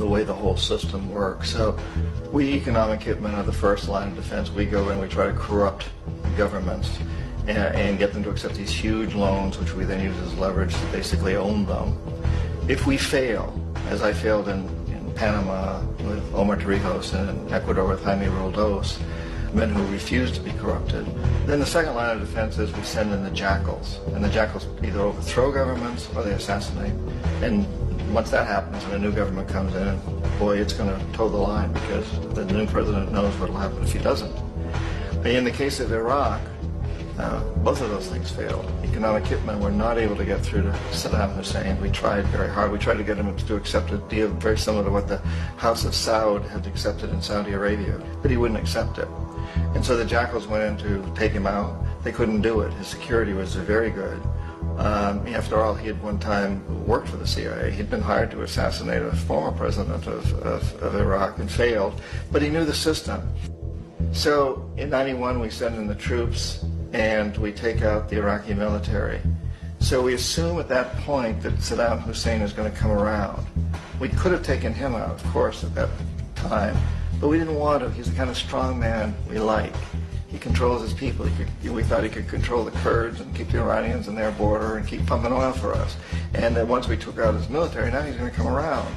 the way the whole system works. So we economic hitmen are the first line of defense. We go in, we try to corrupt governments and get them to accept these huge loans, which we then use as leverage to basically own them. If we fail, as I failed in Panama with Omar Torrijos and in Ecuador with Jaime Roldos, men who refuse to be corrupted, then the second line of defense is we send in the jackals. And the jackals either overthrow governments or they assassinate. And once that happens and a new government comes in, boy, it's going to toe the line because the new president knows what will happen if he doesn't. In the case of Iraq, both of those things failed. Economic hitmen were not able to get through to Saddam Hussein. We tried very hard. We tried to get him to accept a deal very similar to what the House of Saud had accepted in Saudi Arabia, but he wouldn't accept it. And so the jackals went in to take him out. They couldn't do it. His security was very good. After all, he had one time worked for the CIA. He'd been hired to assassinate a former president of Iraq and failed, but he knew the system. So in '91, we send in the troops and we take out the Iraqi military. So we assume at that point that Saddam Hussein is going to come around. We could have taken him out, of course, at that time, but we didn't want to. He's the kind of strong man we like. He controls his people. We thought he could control the Kurds and keep the Iranians in their border and keep pumping oil for us. And then once we took out his military, now he's going to come around.